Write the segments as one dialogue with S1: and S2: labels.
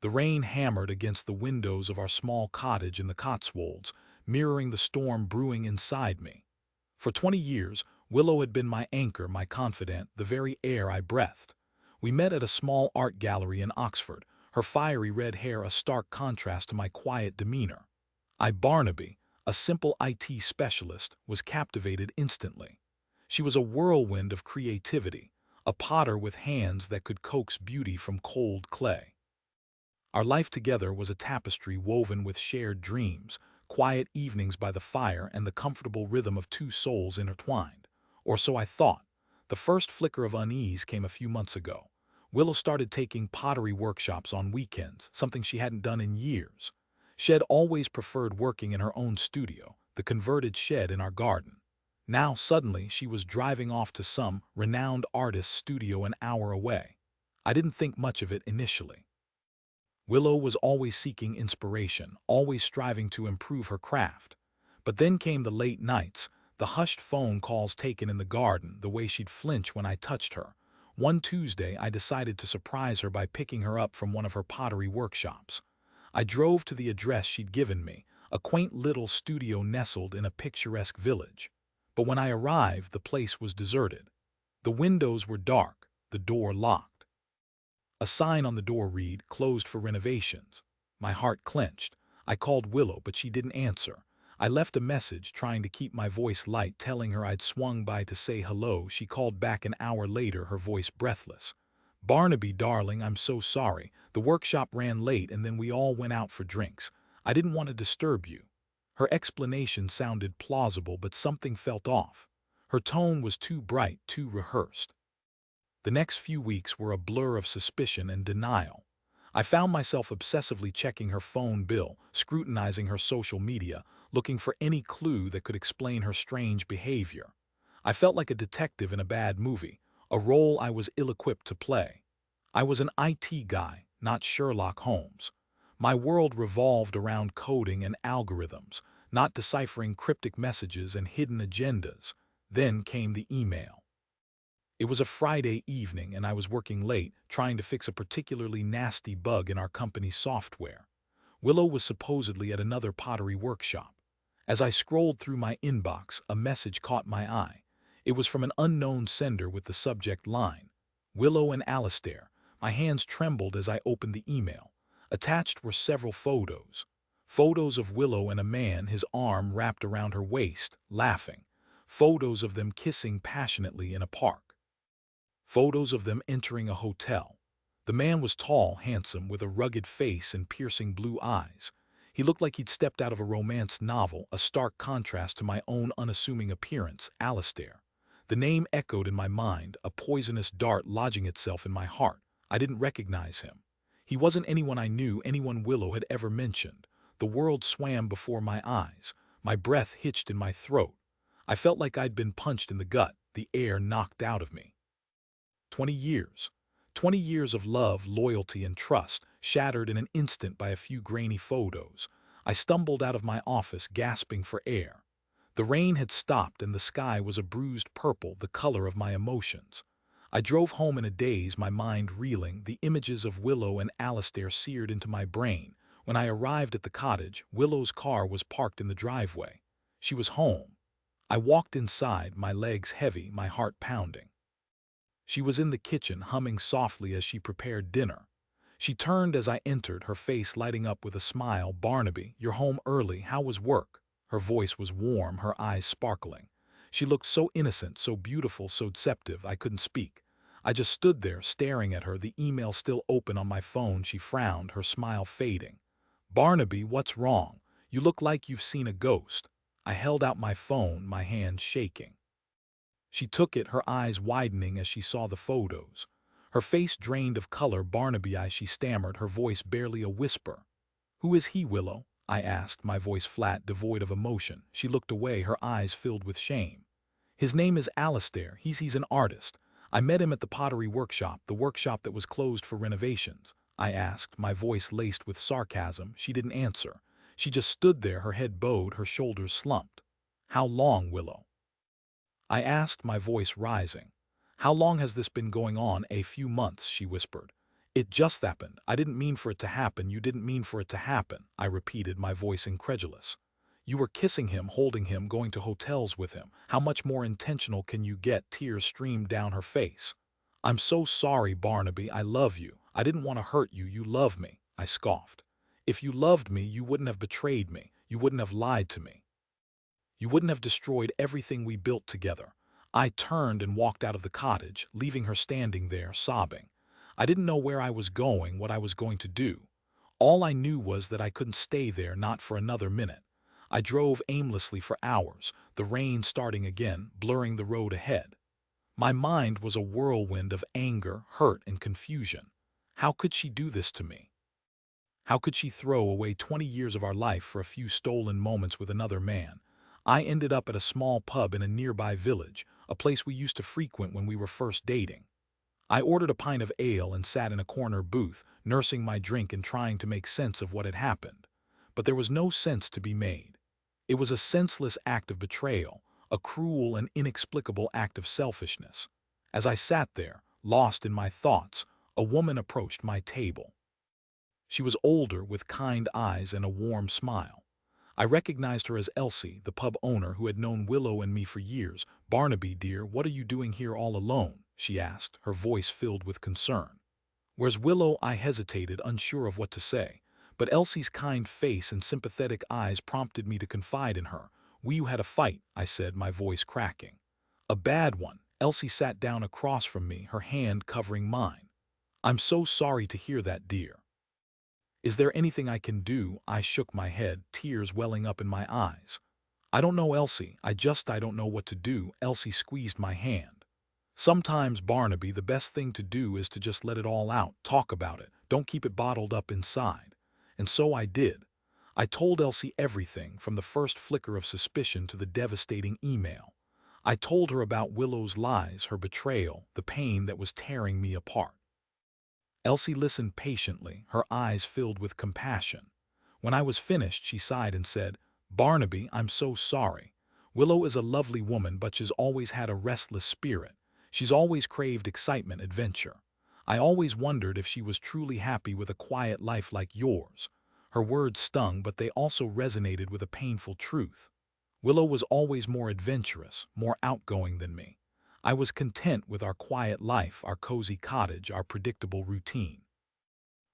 S1: The rain hammered against the windows of our small cottage in the Cotswolds, mirroring the storm brewing inside me. For 20 years, Willow had been my anchor, my confidant, the very air I breathed. We met at a small art gallery in Oxford, her fiery red hair a stark contrast to my quiet demeanor. Barnaby, a simple IT specialist, was captivated instantly. She was a whirlwind of creativity, a potter with hands that could coax beauty from cold clay. Our life together was a tapestry woven with shared dreams, quiet evenings by the fire, and the comfortable rhythm of two souls intertwined. Or so I thought. The first flicker of unease came a few months ago. Willow started taking pottery workshops on weekends, something she hadn't done in years. She had always preferred working in her own studio, the converted shed in our garden. Now, suddenly, she was driving off to some renowned artist's studio an hour away. I didn't think much of it initially. Willow was always seeking inspiration, always striving to improve her craft. But then came the late nights, the hushed phone calls taken in the garden, the way she'd flinch when I touched her. One Tuesday, I decided to surprise her by picking her up from one of her pottery workshops. I drove to the address she'd given me, a quaint little studio nestled in a picturesque village. But when I arrived, the place was deserted. The windows were dark, the door locked. A sign on the door read, "Closed for renovations." My heart clenched. I called Willow, but she didn't answer. I left a message, trying to keep my voice light, telling her I'd swung by to say hello. She called back an hour later, her voice breathless. "Barnaby, darling, I'm so sorry. The workshop ran late and then we all went out for drinks. I didn't want to disturb you." Her explanation sounded plausible, but something felt off. Her tone was too bright, too rehearsed. The next few weeks were a blur of suspicion and denial. I found myself obsessively checking her phone bill, scrutinizing her social media, looking for any clue that could explain her strange behavior. I felt like a detective in a bad movie, a role I was ill-equipped to play. I was an IT guy, not Sherlock Holmes. My world revolved around coding and algorithms, not deciphering cryptic messages and hidden agendas. Then came the email. It was a Friday evening and I was working late, trying to fix a particularly nasty bug in our company's software. Willow was supposedly at another pottery workshop. As I scrolled through my inbox, a message caught my eye. It was from an unknown sender with the subject line, "Willow and Alistair." My hands trembled as I opened the email. Attached were several photos. Photos of Willow and a man, his arm wrapped around her waist, laughing. Photos of them kissing passionately in a park. Photos of them entering a hotel. The man was tall, handsome, with a rugged face and piercing blue eyes. He looked like he'd stepped out of a romance novel, a stark contrast to my own unassuming appearance, Alistair. The name echoed in my mind, a poisonous dart lodging itself in my heart. I didn't recognize him. He wasn't anyone I knew, anyone Willow had ever mentioned. The world swam before my eyes. My breath hitched in my throat. I felt like I'd been punched in the gut, the air knocked out of me. 20 years. 20 years of love, loyalty, and trust, shattered in an instant by a few grainy photos. I stumbled out of my office, gasping for air. The rain had stopped and the sky was a bruised purple, the color of my emotions. I drove home in a daze, my mind reeling, the images of Willow and Alistair seared into my brain. When I arrived at the cottage, Willow's car was parked in the driveway. She was home. I walked inside, my legs heavy, my heart pounding. She was in the kitchen, humming softly as she prepared dinner. She turned as I entered, her face lighting up with a smile. "Barnaby, you're home early. How was work?" Her voice was warm, her eyes sparkling. She looked so innocent, so beautiful, so deceptive, I couldn't speak. I just stood there, staring at her, the email still open on my phone. She frowned, her smile fading. "Barnaby, what's wrong? You look like you've seen a ghost." I held out my phone, my hand shaking. She took it, her eyes widening as she saw the photos. Her face drained of color. "Barnaby," she stammered, her voice barely a whisper. "Who is he, Willow?" I asked, my voice flat, devoid of emotion. She looked away, her eyes filled with shame. "His name is Alistair. He's an artist. I met him at the pottery workshop, the workshop that was closed for renovations." I asked, my voice laced with sarcasm. She didn't answer. She just stood there, her head bowed, her shoulders slumped. "How long, Willow?" I asked, my voice rising. "How long has this been going on?" "A few months," she whispered. It just happened. I didn't mean for it to happen. You didn't mean for it to happen, I repeated, my voice incredulous. You were kissing him, holding him, going to hotels with him. How much more intentional can you get? Tears streamed down her face. I'm so sorry, Barnaby. I love you. I didn't want to hurt you. You love me, I scoffed. If you loved me, you wouldn't have betrayed me. You wouldn't have lied to me. You wouldn't have destroyed everything we built together. I turned and walked out of the cottage, leaving her standing there, sobbing. I didn't know where I was going, what I was going to do. All I knew was that I couldn't stay there, not for another minute. I drove aimlessly for hours, the rain starting again, blurring the road ahead. My mind was a whirlwind of anger, hurt, and confusion. How could she do this to me? How could she throw away 20 years of our life for a few stolen moments with another man? I ended up at a small pub in a nearby village, a place we used to frequent when we were first dating. I ordered a pint of ale and sat in a corner booth, nursing my drink and trying to make sense of what had happened. But there was no sense to be made. It was a senseless act of betrayal, a cruel and inexplicable act of selfishness. As I sat there, lost in my thoughts, a woman approached my table. She was older, with kind eyes and a warm smile. I recognized her as Elsie, the pub owner who had known Willow and me for years. "Barnaby, dear, what are you doing here all alone?" she asked, her voice filled with concern. "Where's Willow?" I hesitated, unsure of what to say. But Elsie's kind face and sympathetic eyes prompted me to confide in her. "We had a fight," I said, my voice cracking. "A bad one." Elsie sat down across from me, her hand covering mine. "I'm so sorry to hear that, dear. Is there anything I can do?" I shook my head, tears welling up in my eyes. "I don't know, Elsie. I don't know what to do." Elsie squeezed my hand. "Sometimes, Barnaby, the best thing to do is to just let it all out. Talk about it. Don't keep it bottled up inside." And so I did. I told Elsie everything, from the first flicker of suspicion to the devastating email. I told her about Willow's lies, her betrayal, the pain that was tearing me apart. Elsie listened patiently, her eyes filled with compassion. When I was finished, she sighed and said, "Barnaby, I'm so sorry. Willow is a lovely woman, but she's always had a restless spirit. She's always craved excitement, adventure. I always wondered if she was truly happy with a quiet life like yours." Her words stung, but they also resonated with a painful truth. Willow was always more adventurous, more outgoing than me. I was content with our quiet life, our cozy cottage, our predictable routine.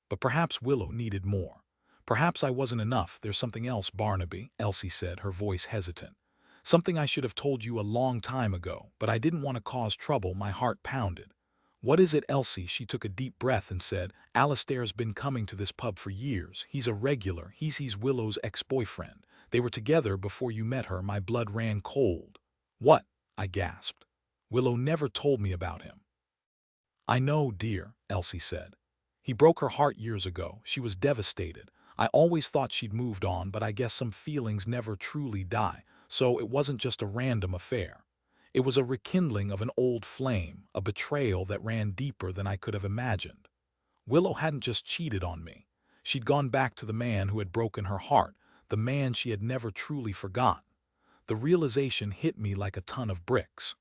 S1: But perhaps Willow needed more. Perhaps I wasn't enough. "There's something else, Barnaby," Elsie said, her voice hesitant. "Something I should have told you a long time ago, but I didn't want to cause trouble." My heart pounded. "What is it, Elsie?" She took a deep breath and said, "Alistair's been coming to this pub for years. He's a regular. He's Willow's ex-boyfriend. They were together before you met her." My blood ran cold. "What?" I gasped. "Willow never told me about him." "I know, dear," Elsie said. "He broke her heart years ago. She was devastated. I always thought she'd moved on, but I guess some feelings never truly die, so it wasn't just a random affair. It was a rekindling of an old flame, a betrayal that ran deeper than I could have imagined. Willow hadn't just cheated on me. She'd gone back to the man who had broken her heart, the man she had never truly forgotten. The realization hit me like a ton of bricks.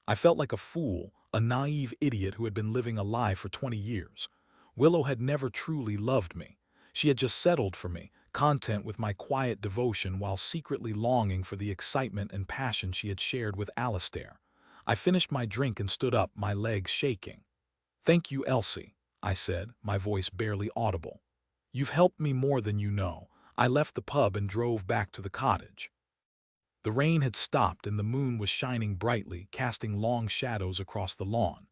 S1: I felt like a fool, a naive idiot who had been living a lie for 20 years. Willow had never truly loved me. She had just settled for me, content with my quiet devotion while secretly longing for the excitement and passion she had shared with Alistair. I finished my drink and stood up, my legs shaking. "Thank you, Elsie," I said, my voice barely audible. "You've helped me more than you know." I left the pub and drove back to the cottage. The rain had stopped and the moon was shining brightly, casting long shadows across the lawn.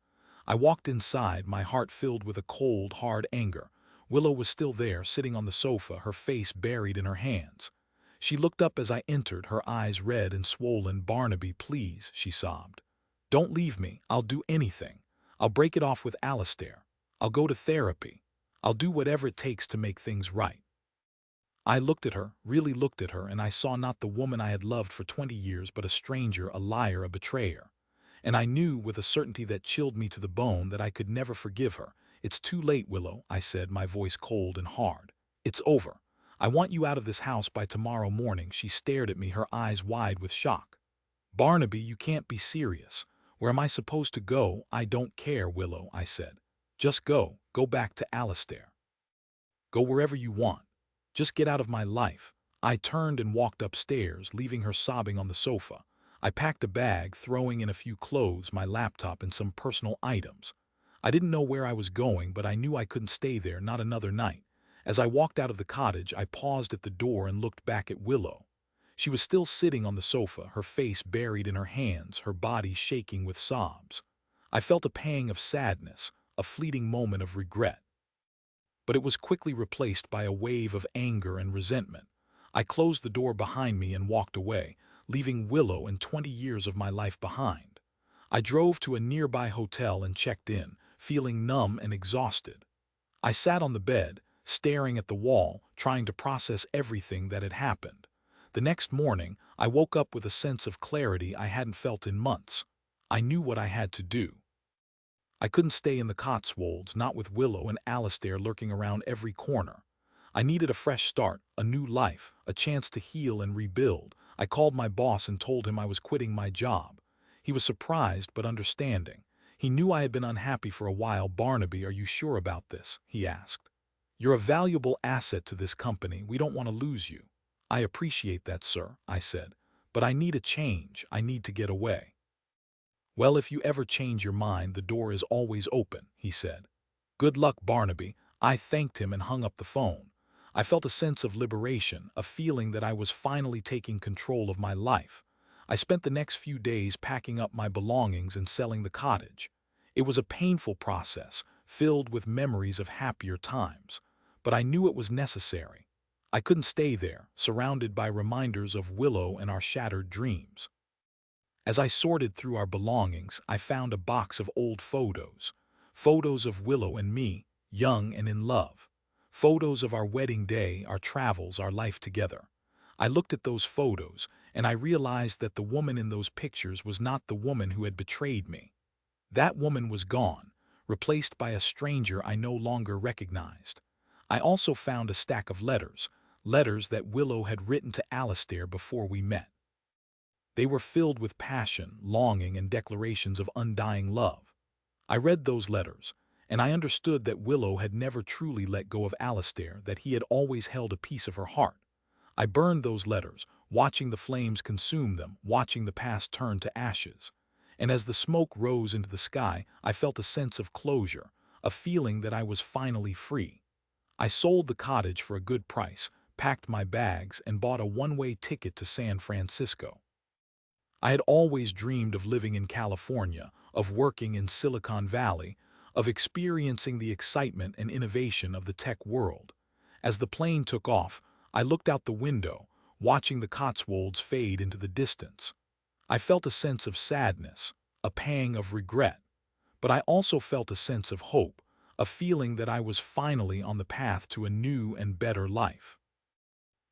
S1: I walked inside, my heart filled with a cold, hard anger. Willow was still there, sitting on the sofa, her face buried in her hands. She looked up as I entered, her eyes red and swollen. "Barnaby, please," she sobbed. "Don't leave me. I'll do anything. I'll break it off with Alistair. I'll go to therapy. I'll do whatever it takes to make things right." I looked at her, really looked at her, and I saw not the woman I had loved for 20 years, but a stranger, a liar, a betrayer. And I knew with a certainty that chilled me to the bone that I could never forgive her. "It's too late, Willow," I said, my voice cold and hard. "It's over. I want you out of this house by tomorrow morning." She stared at me, her eyes wide with shock. "Barnaby, you can't be serious. Where am I supposed to go?" "I don't care, Willow," I said. Just go. Go back to Alistair. Go wherever you want. Just get out of my life. I turned and walked upstairs, leaving her sobbing on the sofa. I packed a bag, throwing in a few clothes, my laptop, and some personal items. I didn't know where I was going, but I knew I couldn't stay there, not another night. As I walked out of the cottage, I paused at the door and looked back at Willow. She was still sitting on the sofa, her face buried in her hands, her body shaking with sobs. I felt a pang of sadness, a fleeting moment of regret. But it was quickly replaced by a wave of anger and resentment. I closed the door behind me and walked away, leaving Willow and 20 years of my life behind. I drove to a nearby hotel and checked in, feeling numb and exhausted. I sat on the bed, staring at the wall, trying to process everything that had happened. The next morning, I woke up with a sense of clarity I hadn't felt in months. I knew what I had to do. I couldn't stay in the Cotswolds, not with Willow and Alistair lurking around every corner. I needed a fresh start, a new life, a chance to heal and rebuild. I called my boss and told him I was quitting my job. He was surprised but understanding. He knew I had been unhappy for a while. "Barnaby, are you sure about this?" he asked. "You're a valuable asset to this company. We don't want to lose you." "I appreciate that, sir," I said. "But I need a change. I need to get away." "Well, if you ever change your mind, the door is always open," he said. "Good luck, Barnaby." I thanked him and hung up the phone. I felt a sense of liberation, a feeling that I was finally taking control of my life. I spent the next few days packing up my belongings and selling the cottage. It was a painful process, filled with memories of happier times. But I knew it was necessary. I couldn't stay there, surrounded by reminders of Willow and our shattered dreams. As I sorted through our belongings, I found a box of old photos. Photos of Willow and me, young and in love. Photos of our wedding day, our travels, our life together. I looked at those photos, and I realized that the woman in those pictures was not the woman who had betrayed me. That woman was gone, replaced by a stranger I no longer recognized. I also found a stack of letters, letters that Willow had written to Alistair before we met. They were filled with passion, longing, and declarations of undying love. I read those letters, and I understood that Willow had never truly let go of Alistair, that he had always held a piece of her heart. I burned those letters, watching the flames consume them, watching the past turn to ashes. And as the smoke rose into the sky, I felt a sense of closure, a feeling that I was finally free. I sold the cottage for a good price, packed my bags, and bought a one-way ticket to San Francisco. I had always dreamed of living in California, of working in Silicon Valley, of experiencing the excitement and innovation of the tech world. As the plane took off, I looked out the window, watching the Cotswolds fade into the distance. I felt a sense of sadness, a pang of regret, but I also felt a sense of hope, a feeling that I was finally on the path to a new and better life.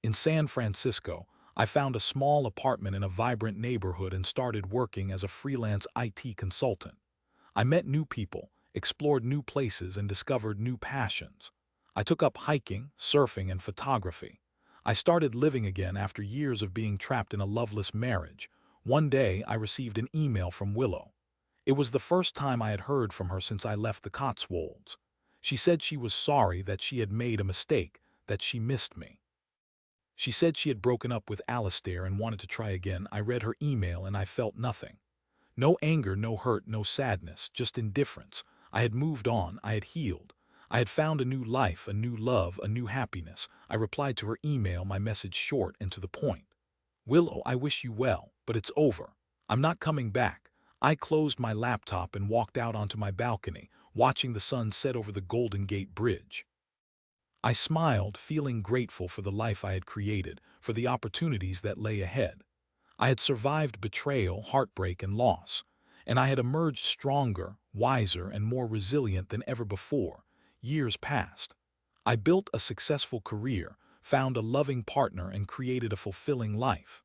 S1: In San Francisco, I found a small apartment in a vibrant neighborhood and started working as a freelance IT consultant. I met new people, explored new places, and discovered new passions. I took up hiking, surfing, and photography. I started living again after years of being trapped in a loveless marriage. One day, I received an email from Willow. It was the first time I had heard from her since I left the Cotswolds. She said she was sorry, that she had made a mistake, that she missed me. She said she had broken up with Alistair and wanted to try again. I read her email and I felt nothing. No anger, no hurt, no sadness, just indifference. I had moved on, I had healed. I had found a new life, a new love, a new happiness. I replied to her email, my message short and to the point. "Willow, I wish you well, but it's over. I'm not coming back." I closed my laptop and walked out onto my balcony, watching the sun set over the Golden Gate Bridge. I smiled, feeling grateful for the life I had created, for the opportunities that lay ahead. I had survived betrayal, heartbreak, and loss, and I had emerged stronger, wiser, and more resilient than ever before. Years passed. I built a successful career, found a loving partner, and created a fulfilling life.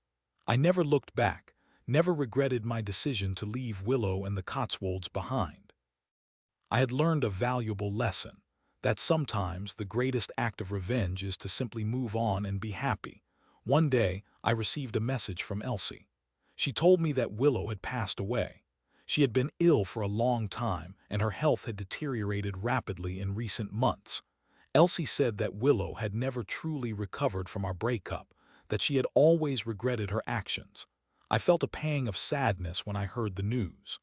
S1: I never looked back, never regretted my decision to leave Willow and the Cotswolds behind. I had learned a valuable lesson, that sometimes the greatest act of revenge is to simply move on and be happy. One day, I received a message from Elsie. She told me that Willow had passed away. She had been ill for a long time, and her health had deteriorated rapidly in recent months. Elsie said that Willow had never truly recovered from our breakup, that she had always regretted her actions. I felt a pang of sadness when I heard the news.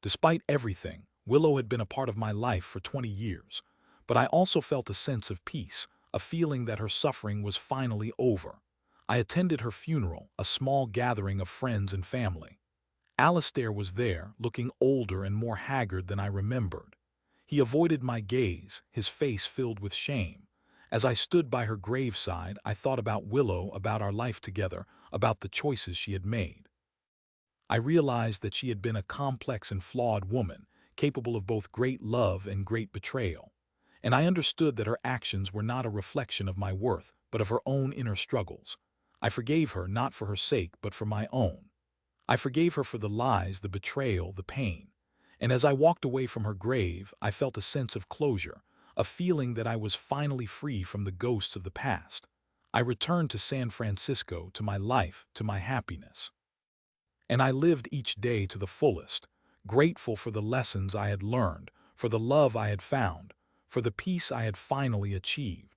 S1: Despite everything, Willow had been a part of my life for 20 years, but I also felt a sense of peace, a feeling that her suffering was finally over. I attended her funeral, a small gathering of friends and family. Alistair was there, looking older and more haggard than I remembered. He avoided my gaze, his face filled with shame. As I stood by her graveside, I thought about Willow, about our life together, about the choices she had made. I realized that she had been a complex and flawed woman, capable of both great love and great betrayal. And I understood that her actions were not a reflection of my worth, but of her own inner struggles. I forgave her not for her sake, but for my own. I forgave her for the lies, the betrayal, the pain. And as I walked away from her grave, I felt a sense of closure, a feeling that I was finally free from the ghosts of the past. I returned to San Francisco, to my life, to my happiness. And I lived each day to the fullest, grateful for the lessons I had learned, for the love I had found, for the peace I had finally achieved.